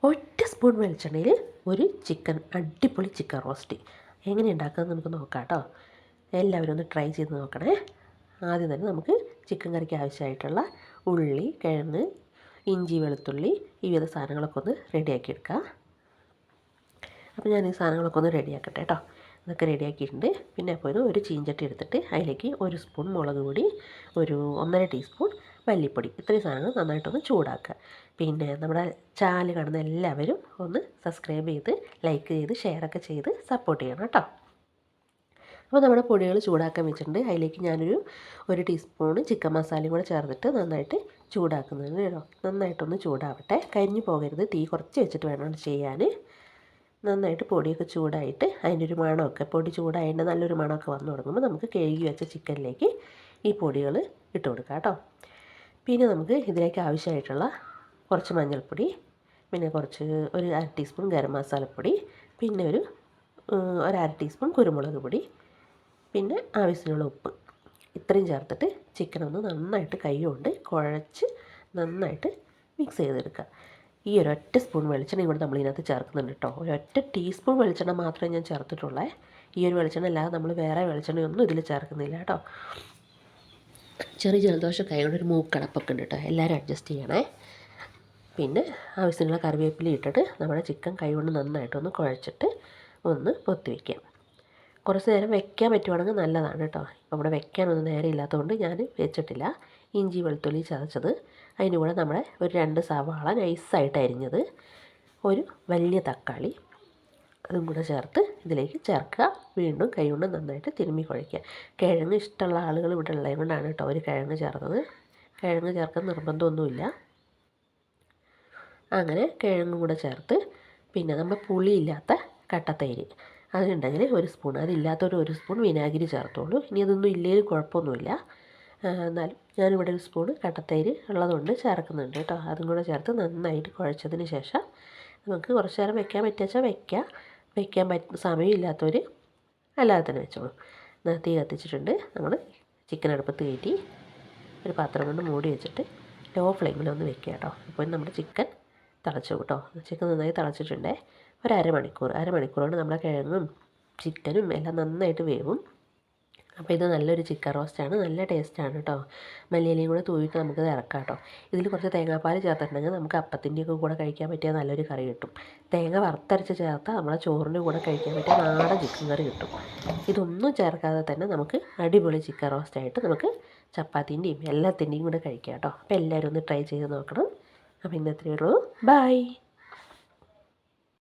ഒറ്റ സ്പൂൺ വെളിച്ചെണ്ണയിൽ ഒരു അടിപൊളി ചിക്കൻ റോസ്റ്റ് എങ്ങനെ ഉണ്ടാക്കുന്നത് നമുക്ക് നോക്കാം കേട്ടോ. എല്ലാവരും ഒന്ന് ട്രൈ ചെയ്ത് നോക്കണേ. ആദ്യം തന്നെ നമുക്ക് ചിക്കൻ കറിക്ക് ആവശ്യമായിട്ടുള്ള ഉള്ളി, കിഴങ്ങ്, ഇഞ്ചി, വെളുത്തുള്ളി ഈ വിധ സാധനങ്ങളൊക്കെ ഒന്ന് റെഡിയാക്കി എടുക്കാം. അപ്പോൾ ഞാൻ ഈ സാധനങ്ങളൊക്കെ ഒന്ന് റെഡിയാക്കട്ടെ കേട്ടോ. ഇതൊക്കെ റെഡിയാക്കിയിട്ടുണ്ട്. പിന്നെ അപ്പോൾ ഒരു ചീഞ്ചട്ടി എടുത്തിട്ട് അതിലേക്ക് 1 സ്പൂൺ മുളക് പൊടി, ഒരു 1.5 ടീസ്പൂൺ മല്ലിപ്പൊടി, ഇത്രയും സാധനങ്ങൾ നന്നായിട്ടൊന്ന് ചൂടാക്കുക. പിന്നെ നമ്മുടെ ചാനൽ കാണുന്ന എല്ലാവരും ഒന്ന് സബ്സ്ക്രൈബ് ചെയ്ത് ലൈക്ക് ചെയ്ത് ഷെയറൊക്കെ ചെയ്ത് സപ്പോർട്ട് ചെയ്യണം കേട്ടോ. അപ്പോൾ നമ്മുടെ പൊടികൾ ചൂടാക്കാൻ വെച്ചിട്ടുണ്ട്. അതിലേക്ക് ഞാനൊരു 1 ടീസ്പൂൺ ചിക്കൻ മസാലയും കൂടെ ചേർത്തിട്ട് നന്നായിട്ട് ചൂടാക്കുന്നതിന് കേട്ടോ. നന്നായിട്ടൊന്ന് ചൂടാവട്ടെ, കരിഞ്ഞു പോകരുത്. തീ കുറച്ച് വെച്ചിട്ട് വേണം ചെയ്യാൻ. നന്നായിട്ട് പൊടിയൊക്കെ ചൂടായിട്ട് അതിൻ്റെ ഒരു മണമൊക്കെ, പൊടി ചൂടായതിൻ്റെ നല്ലൊരു മണമൊക്കെ വന്നു തുടങ്ങുമ്പോൾ നമുക്ക് കഴുകി വെച്ച ചിക്കനിലേക്ക് ഈ പൊടികൾ ഇട്ട് കൊടുക്കാം കേട്ടോ. പിന്നെ നമുക്ക് ഇതിലേക്ക് ആവശ്യമായിട്ടുള്ള കുറച്ച് മഞ്ഞൾപ്പൊടി, പിന്നെ ഒരു 1/2 ടീസ്പൂൺ ഗരം മസാലപ്പൊടി, പിന്നെ ഒരു 1/2 ടീസ്പൂൺ കുരുമുളക് പൊടി, പിന്നെ ആവശ്യത്തിനുള്ള ഉപ്പ്, ഇത്രയും ചേർത്തിട്ട് ചിക്കനൊന്ന് നന്നായിട്ട് കൈ കൊണ്ട് കുഴച്ച് നന്നായിട്ട് മിക്സ് ചെയ്തെടുക്കുക. ഈ ഒരൊറ്റ സ്പൂൺ വെളിച്ചെണ്ണ കൂടെ നമ്മളിതിനകത്ത് ചേർക്കുന്നുണ്ട് കേട്ടോ. ഒരൊറ്റ ടീസ്പൂൺ വെളിച്ചെണ്ണ മാത്രമേ ഞാൻ ചേർത്തിട്ടുള്ളൂ. ഈ ഒരു വെളിച്ചെണ്ണ അല്ലാതെ നമ്മൾ വേറെ വെളിച്ചെണ്ണയൊന്നും ഇതിൽ ചേർക്കുന്നില്ല കേട്ടോ. ചെറിയ ജലദോഷമൊക്കെ ആയതുകൊണ്ട് ഒരു മൂക്കടപ്പൊക്കെ ഉണ്ട് കേട്ടോ. എല്ലാവരും അഡ്ജസ്റ്റ് ചെയ്യണേ. പിന്നെ ആവശ്യത്തിനുള്ള കറിവേപ്പില ഇട്ടിട്ട് നമ്മുടെ ചിക്കൻ കൈ കൊണ്ട് നന്നായിട്ടൊന്ന് കുഴച്ചിട്ട് ഒന്ന് പൊത്തി വയ്ക്കാം. കുറച്ച് നേരം വെക്കാൻ പറ്റുവാണെങ്കിൽ നല്ലതാണ് കേട്ടോ. ഇപ്പോൾ ഇവിടെ വെക്കാനൊന്നും നേരം ഇല്ലാത്തതുകൊണ്ട് ഞാൻ വെച്ചിട്ടില്ല. ഇഞ്ചി വെളുത്തുള്ളി ചതച്ചത്, അതിന് കൂടെ നമ്മുടെ ഒരു 2 സവാള നൈസായിട്ട് അരിഞ്ഞത്, ഒരു വലിയ തക്കാളി, അതും കൂടെ ചേർത്ത് ഇതിലേക്ക് ചേർക്കുക. വീണ്ടും കൈ കൊണ്ട് നന്നായിട്ട് തിരുമ്മി കുഴയ്ക്കുക. കിഴങ്ങ് ഇഷ്ടമുള്ള ആളുകൾ ഇവിടെ ഉള്ളത് കൊണ്ടാണ് കേട്ടോ ഒരു കിഴങ്ങ് ചേർത്തത്. കിഴങ്ങ് ചേർക്കാൻ നിർബന്ധമൊന്നുമില്ല. അങ്ങനെ കിഴങ്ങും കൂടെ ചേർത്ത്, പിന്നെ നമ്മൾ പുളിയില്ലാത്ത കട്ടത്തൈര് അതുണ്ടെങ്കിൽ 1 സ്പൂൺ, അതില്ലാത്തൊരു 1 സ്പൂൺ വിനാഗിരി ചേർത്തോളൂ. ഇനി അതൊന്നും ഇല്ലെങ്കിൽ കുഴപ്പമൊന്നുമില്ല. എന്നാലും ഞാനിവിടെ 1 സ്പൂൺ കട്ടത്തൈര് ഉള്ളതുകൊണ്ട് ചേർക്കുന്നുണ്ട് കേട്ടോ. അതും കൂടെ ചേർത്ത് നന്നായിട്ട് കുഴച്ചതിന് ശേഷം നമുക്ക് കുറച്ച് നേരം വെക്കാൻ പറ്റുക വെക്കാൻ സമയമില്ലാത്തവർ അല്ലാതെ തന്നെ വെച്ചോളൂ. തീ കത്തിച്ചിട്ടുണ്ട്. നമ്മൾ ചിക്കൻ അടുപ്പത്ത് കയറ്റി ഒരു പാത്രം കൊണ്ട് മൂടി വെച്ചിട്ട് ലോ ഫ്ലെയിമിലൊന്ന് വെക്കുക കേട്ടോ. അപ്പോൾ നമ്മുടെ ചിക്കൻ തിളച്ചു കേട്ടോ. ചിക്കൻ നന്നായി തിളച്ചിട്ടുണ്ട്. അരമണിക്കൂർ കൊണ്ട് നമ്മുടെ കിഴങ്ങും ചിക്കനും എല്ലാം നന്നായിട്ട് വേവും. അപ്പോൾ ഇത് നല്ലൊരു ചിക്കൻ റോസ്റ്റാണ്, നല്ല ടേസ്റ്റാണ് കേട്ടോ. മല്ലിയിലയും കൂടെ തൂവിയിട്ട് നമുക്കിത് ഇറക്കാം കേട്ടോ. ഇതിൽ കുറച്ച് തേങ്ങാപ്പാൽ ചേർത്തിട്ടുണ്ടെങ്കിൽ നമുക്ക് അപ്പത്തിൻ്റെയൊക്കെ കൂടെ കഴിക്കാൻ പറ്റിയ നല്ലൊരു കറി കിട്ടും. തേങ്ങ വറുത്തരച്ച് ചേർത്താൽ നമ്മളെ ചോറിൻ്റെ കൂടെ കഴിക്കാൻ പറ്റിയ നാടൻ ചിക്കൻ കറി കിട്ടും. ഇതൊന്നും ചേർക്കാതെ തന്നെ നമുക്ക് അടിപൊളി ചിക്കൻ റോസ്റ്റായിട്ട് നമുക്ക് ചപ്പാത്തിൻ്റെയും എല്ലാത്തിൻ്റെയും കൂടെ കഴിക്കാം കേട്ടോ. അപ്പോൾ എല്ലാവരും ഒന്ന് ട്രൈ ചെയ്ത് നോക്കണം. അപ്പോൾ ഇന്നത്രയേ ഉള്ളൂ. ബൈ.